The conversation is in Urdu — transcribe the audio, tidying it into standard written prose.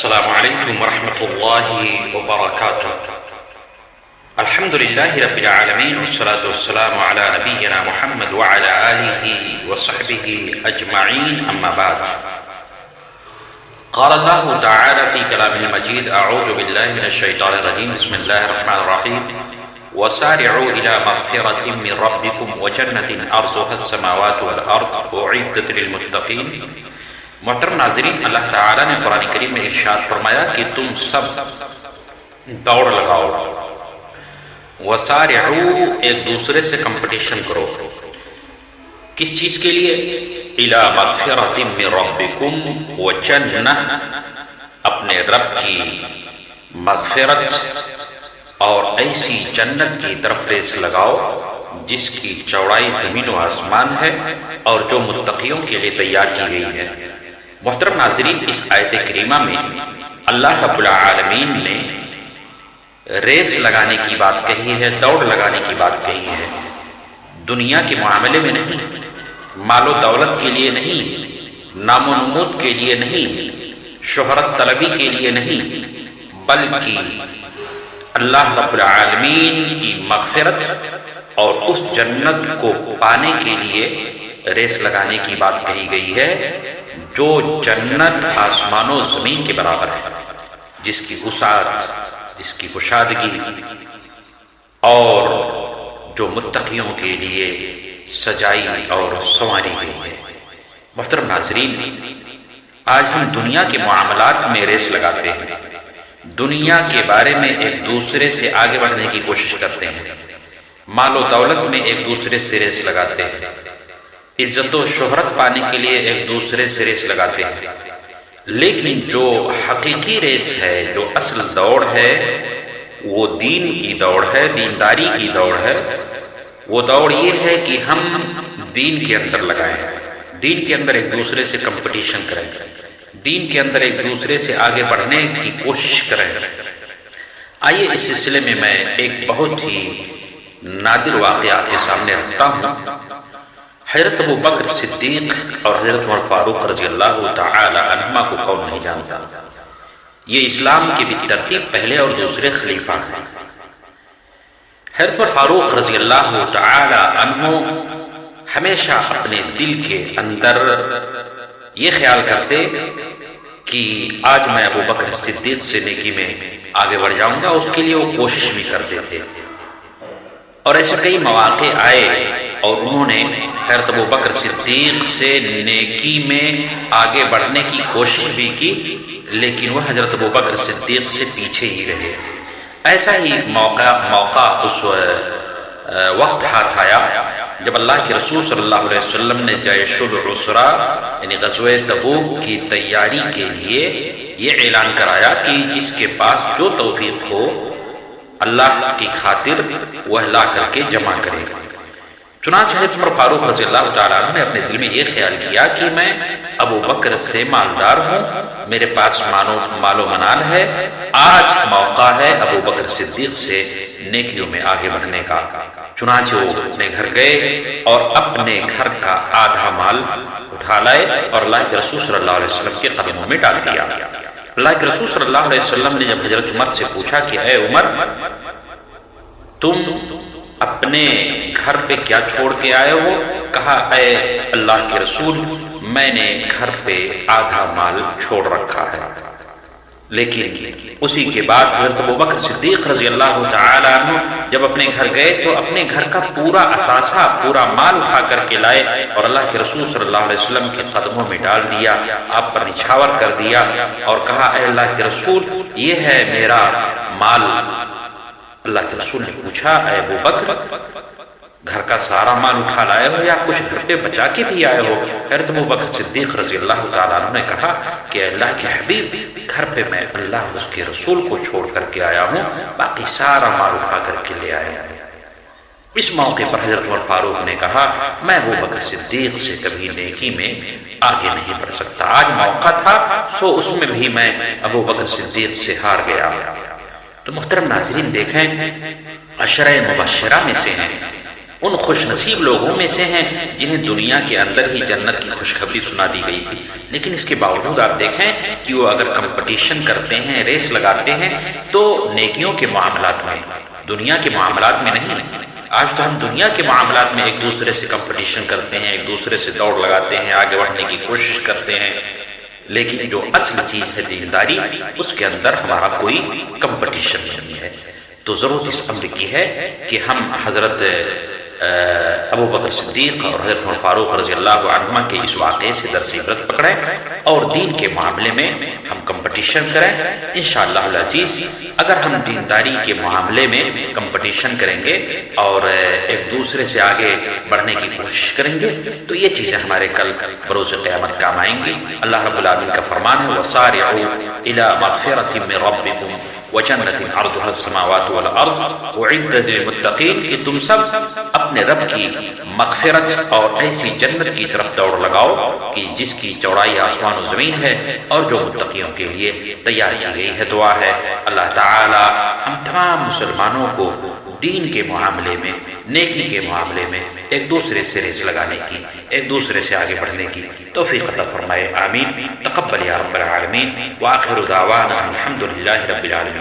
السلام علیکم ورحمۃ اللہ وبرکاتہ۔ الحمد للہ رب العالمین والصلاة والسلام علی نبینا محمد وعلی آلہ وصحبہ اجمعین، اما بعد۔ قال اللہ تعالی فی کلامہ المجید، اعوذ باللہ من الشیطان الرجیم، بسم اللہ الرحمن الرحیم، وسارعوا الى مغفرة من ربکم وجنة عرضها السماوات والارض اعدت للمتقین۔ محترم ناظرین، اللہ تعالیٰ نے قرآن کریم میں ارشاد فرمایا کہ تم سب دوڑ لگاؤ، وسارعوا، ایک دوسرے سے کمپٹیشن کرو۔ کس چیز کے لیے؟ الی مغفرۃ من ربکم وجنہ، اپنے رب کی مغفرت اور ایسی جنت کی طرف ریس لگاؤ جس کی چوڑائی زمین و آسمان ہے اور جو متقیوں کے لیے تیار کی گئی ہے۔ محترم ناظرین، اس آیت کریمہ میں اللہ رب العالمین نے ریس لگانے کی بات کہی ہے، دوڑ لگانے کی بات کہی ہے۔ دنیا کے معاملے میں نہیں، مال و دولت کے لیے نہیں، نام و نمود کے لیے نہیں، شہرت طلبی کے لیے نہیں، بلکہ اللہ رب العالمین کی مغفرت اور اس جنت کو پانے کے لیے ریس لگانے کی بات کہی گئی ہے، جو جنت آسمان و زمین کے برابر ہے، جس کی وسعت، جس کی کشادگی، اور جو متقیوں کے لیے سجائی اور سنواری گئی ہے۔ محترم ناظرین، آج ہم دنیا کے معاملات میں ریس لگاتے ہیں، دنیا کے بارے میں ایک دوسرے سے آگے بڑھنے کی کوشش کرتے ہیں، مال و دولت میں ایک دوسرے سے ریس لگاتے ہیں، عزت و شہرت پانے کے لیے ایک دوسرے سے ریس لگاتے ہیں، لیکن جو حقیقی ریس ہے، جو اصل دوڑ ہے، وہ دین کی دوڑ ہے، دینداری کی دوڑ ہے۔ وہ دوڑ یہ ہے کہ ہم دین کے اندر لگائیں، دین کے اندر ایک دوسرے سے کمپٹیشن کریں، دین کے اندر ایک دوسرے سے آگے بڑھنے کی کوشش کریں۔ آئیے اس سلسلے میں ایک بہت ہی نادر واقعہ آپ کے سامنے رکھتا ہوں۔ حضرت ابو بکر صدیق اور حضرت عمر فاروق رضی اللہ تعالی عنہما کو کون نہیں جانتا؟ یہ اسلام کے بالترتیب پہلے اور دوسرے خلیفہ ہیں۔ حضرت عمر فاروق رضی اللہ تعالی عنہ ہمیشہ اپنے دل کے اندر یہ خیال کرتے کہ آج میں ابو بکر صدیق سے نیکی میں آگے بڑھ جاؤں گا، اس کے لیے وہ کوشش بھی کرتے تھے۔ اور ایسے کئی مواقع آئے اور انہوں نے حضرت ابو بکر صدیق سے نیکی میں آگے بڑھنے کی کوشش بھی کی، لیکن وہ حضرت ابو بکر صدیق سے پیچھے ہی رہے۔ ایسا ہی موقع اس وقت ہاتھ آیا جب اللہ کے رسول صلی اللہ علیہ وسلم نے جیش العسرہ یعنی غزوہ تبوک کی تیاری کے لیے یہ اعلان کرایا کہ جس کے پاس جو توفیق ہو اللہ کی خاطر وہ لا کر کے جمع کرے گا۔ چنانچہ حضرت عمر فاروق رضی اللہ تعالیٰ عنہ نے اپنے دل میں یہ خیال کیا کہ میں ابو بکر سے مالدار ہوں، میرے پاس مال و منال ہے، آج موقع ہے ابو بکر صدیق سے نیکیوں میں آگے بڑھنے کا۔ چنانچہ وہ اپنے گھر گئے اور اپنے گھر کا آدھا مال اٹھا لائے اور اللہ کے رسول صلی اللہ علیہ وسلم کے قدموں میں ڈال دیا۔ اللہ کے رسول صلی اللہ علیہ وسلم نے جب حضرت عمر سے پوچھا کہ اے عمر، تم اپنے گھر پہ کیا چھوڑ کے آئے ہو؟ کہا اے اللہ کے رسول، میں نے گھر پہ آدھا مال چھوڑ رکھا ہے۔ لیکن اسی کے بعد حضرت ابو بکر صدیق رضی اللہ تعالی عنہ جب اپنے گھر گئے تو اپنے گھر کا پورا اثاثہ، پورا مال اٹھا کر کے لائے اور اللہ کے رسول صلی اللہ علیہ وسلم کے قدموں میں ڈال دیا، آپ پر نچھاور کر دیا اور کہا اے اللہ کے رسول، یہ ہے میرا مال۔ اللہ کے رسول نے پوچھا اے ابو بکر، گھر کا سارا مال اٹھا لائے ہو یا کچھ گھر پہ بچا کے بھی آئے ہو؟ حضرت ابو بکر صدیق رضی اللہ تعالیٰ عنہ نے کہا کہ اللہ کے حبیب، گھر پہ میں اللہ اور اس کے رسول کو چھوڑ کر کے آیا ہوں، باقی سارا مال اٹھا کر کے لے آیا ہوں۔ اس موقع پر حضرت عمر فاروق نے کہا میں ابو بکر صدیق سے کبھی نیکی میں آگے نہیں بڑھ سکتا، آج موقع تھا سو اس میں بھی میں ابو بکر صدیق سے ہار گیا۔ تو محترم ناظرین دیکھیں، عشرہ مبشرہ میں سے ہیں ان خوش نصیب لوگوں میں سے ہیں جنہیں دنیا کے اندر ہی جنت کی خوشخبری سنا دی گئی تھی، لیکن اس کے باوجود آپ دیکھیں کہ وہ اگر کمپٹیشن کرتے ہیں، ریس لگاتے ہیں، تو نیکیوں کے معاملات میں، دنیا کے معاملات میں نہیں۔ آج تو ہم دنیا کے معاملات میں ایک دوسرے سے کمپٹیشن کرتے ہیں، ایک دوسرے سے دوڑ لگاتے ہیں، آگے بڑھنے کی کوشش کرتے ہیں، لیکن جو اصل چیز ہے دینداری، اس کے اندر ہمارا کوئی کمپٹیشن نہیں ہے۔ تو ضرورت اس امر کی ہے کہ ہم حضرت ابو بکر صدیق اور حضرت عمر فاروق رضی اللہ عنہما کے اس واقعے سے درس عبرت پکڑیں اور دین کے معاملے میں ہم کمپٹیشن کریں۔ انشاءاللہ العزیز اگر ہم دینداری کے معاملے میں کمپٹیشن کریں گے اور ایک دوسرے سے آگے بڑھنے کی کوشش کریں گے تو یہ چیزیں ہمارے کل بروز قیامت کام آئیں گی۔ اللہ رب العالمین کا فرمان ہے وَسَارِعُوا إِلَىٰ مَغْفِرَةٍ مِّن رَبِّكُمْ وَجَنَّةٍ عَرْضُهَا السَّمَاوَاتُ وَالْأَرْضُ أُعِدَّتْ لِلْمُتَّقِينَ کہ تم سب اپنے رب کی مغفرت اور ایسی جنت کی طرف دوڑ لگاؤ کہ جس کی چوڑائی آسمان و زمین ہے اور جو متقیوں کے لیے تیار کی گئی ہے۔ دعا ہے اللہ تعالی ہم تمام مسلمانوں کو دین کے معاملے میں، نیکی کے معاملے میں ایک دوسرے سے ریس لگانے کی، ایک دوسرے سے آگے بڑھنے کی توفیق عطا فرمائے۔ آمین۔ تقبل یا رب العالمین۔ وآخر دعوانا الحمد للہ رب العالمین۔